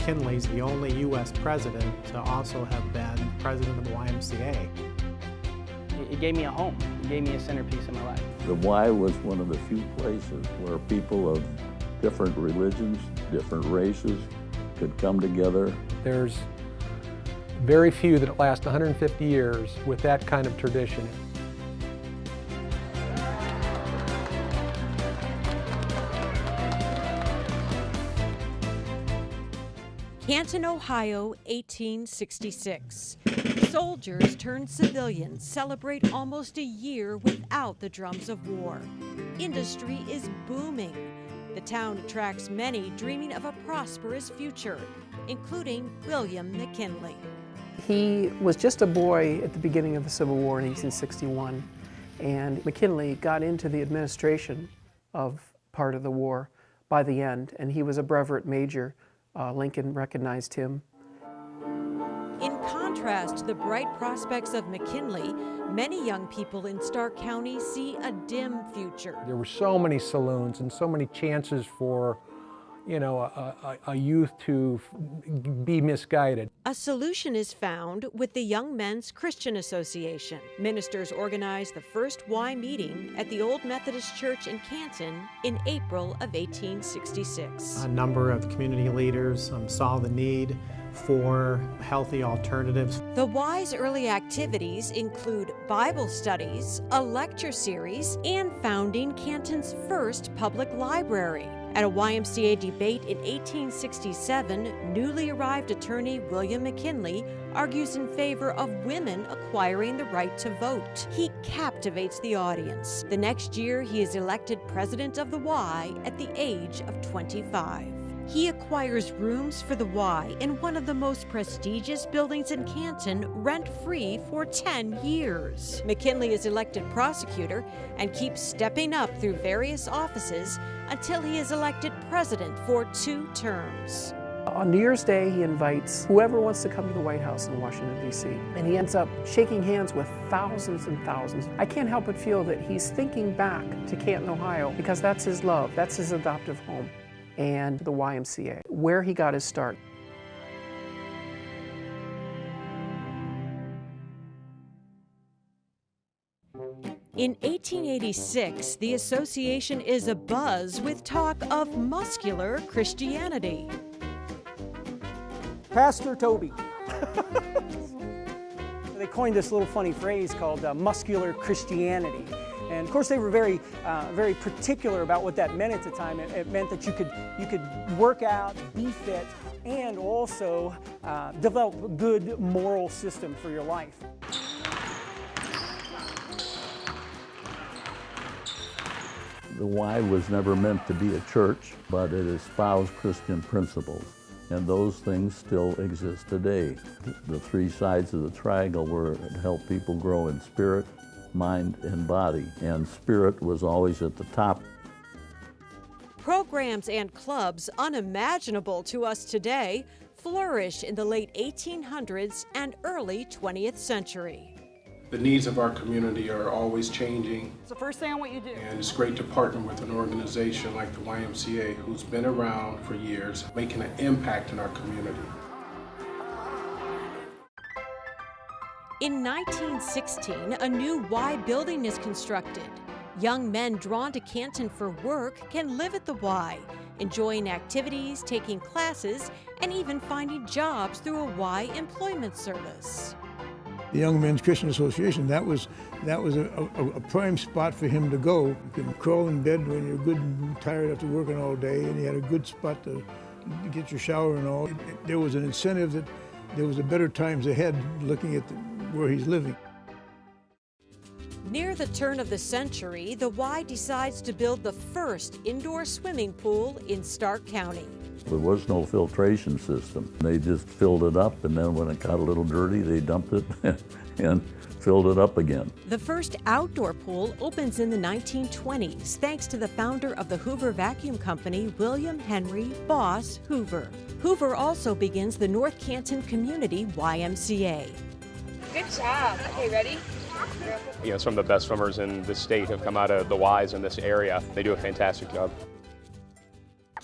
McKinley's the only U.S. president to also have been president of the YMCA. It gave me a home. It gave me a centerpiece in my life. The Y was one of the few places where people of different religions, different races could come together. There's very few that last 150 years with that kind of tradition. Canton, Ohio, 1866. Soldiers turned civilians celebrate almost a year without the drums of war. Industry is booming. The town attracts many dreaming of a prosperous future, including William McKinley. He was just a boy at the beginning of the Civil War in 1861, and McKinley got into the administration of part of the war by the end, and he was a brevet major. Lincoln recognized him. In contrast to the bright prospects of McKinley, many young people in Stark County see a dim future. There were so many saloons and so many chances for, a youth to be misguided. A solution is found with the Young Men's Christian Association. Ministers organized the first Y meeting at the Old Methodist Church in Canton in April of 1866. A number of community leaders saw the need for healthy alternatives. The Y's early activities include Bible studies, a lecture series, and founding Canton's first public library. At a YMCA debate in 1867, newly arrived attorney William McKinley argues in favor of women acquiring the right to vote. He captivates the audience. The next year, he is elected president of the Y at the age of 25. He acquires rooms for the Y in one of the most prestigious buildings in Canton, rent-free for 10 years. McKinley is elected prosecutor and keeps stepping up through various offices until he is elected president for 2 terms. On New Year's Day, he invites whoever wants to come to the White House in Washington, D.C., and he ends up shaking hands with thousands and thousands. I can't help but feel that he's thinking back to Canton, Ohio, because that's his love, that's his adoptive home, and the YMCA, where he got his start. In 1886, the association is abuzz with talk of muscular Christianity. Pastor Toby. They coined this little funny phrase called muscular Christianity. And of course, they were very particular about what that meant at the time. It meant that you could work out, be fit, and also develop a good moral system for your life. The Y was never meant to be a church, but it espoused Christian principles, and those things still exist today. The 3 sides of the triangle were to help people grow in spirit, mind, and body, and spirit was always at the top. Programs and clubs unimaginable to us today flourished in the late 1800s and early 20th century. The needs of our community are always changing. It's the first thing I want you to do. And it's great to partner with an organization like the YMCA, who's been around for years, making an impact in our community. In 1916, a new Y building is constructed. Young men drawn to Canton for work can live at the Y, enjoying activities, taking classes, and even finding jobs through a Y employment service. The Young Men's Christian Association, that was a prime spot for him to go. You can crawl in bed when you're good and tired after working all day, and he had a good spot to get your shower and all. There was an incentive that there was a better times ahead looking at where he's living. Near the turn of the century, the Y decides to build the first indoor swimming pool in Stark County. There was no filtration system. They just filled it up, and then when it got a little dirty, they dumped it and filled it up again. The first outdoor pool opens in the 1920s, thanks to the founder of the Hoover Vacuum Company, William Henry Boss Hoover. Hoover also begins the North Canton Community YMCA. Good job. Okay, ready? Some of the best swimmers in the state have come out of the Ys in this area. They do a fantastic job.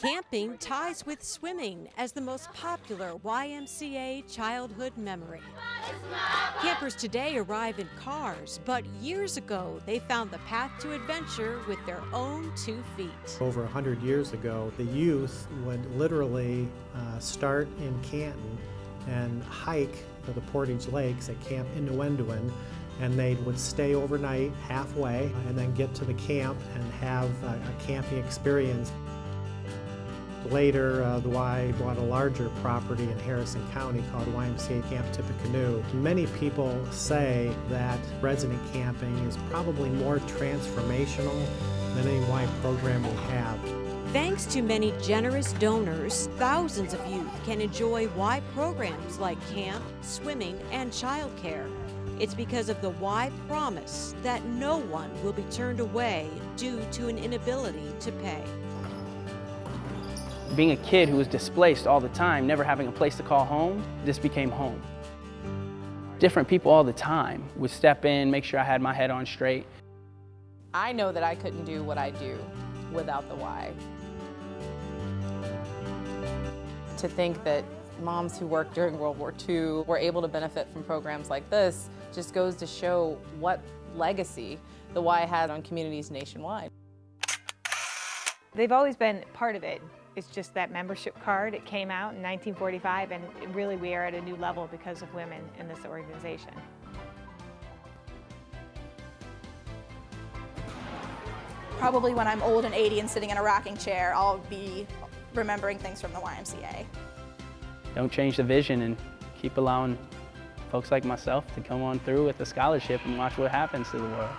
Camping ties with swimming as the most popular YMCA childhood memory. Campers today arrive in cars, but years ago they found the path to adventure with their own 2 feet. Over 100 years ago, the youth would literally start in Canton and hike to the Portage Lakes at Camp Innuendoin, and they would stay overnight halfway and then get to the camp and have a camping experience. Later, the Y bought a larger property in Harrison County called YMCA Camp Tippecanoe. Many people say that resident camping is probably more transformational than any Y program we have. Thanks to many generous donors, thousands of youth can enjoy Y programs like camp, swimming, and childcare. It's because of the Y promise that no one will be turned away due to an inability to pay. Being a kid who was displaced all the time, never having a place to call home, this became home. Different people all the time would step in, make sure I had my head on straight. I know that I couldn't do what I do without the Y. To think that moms who worked during World War II were able to benefit from programs like this just goes to show what legacy the Y had on communities nationwide. They've always been part of it. It's just that membership card, it came out in 1945, and really we are at a new level because of women in this organization. Probably when I'm old and 80 and sitting in a rocking chair, I'll be remembering things from the YMCA. Don't change the vision and keep allowing folks like myself to come on through with a scholarship and watch what happens to the world.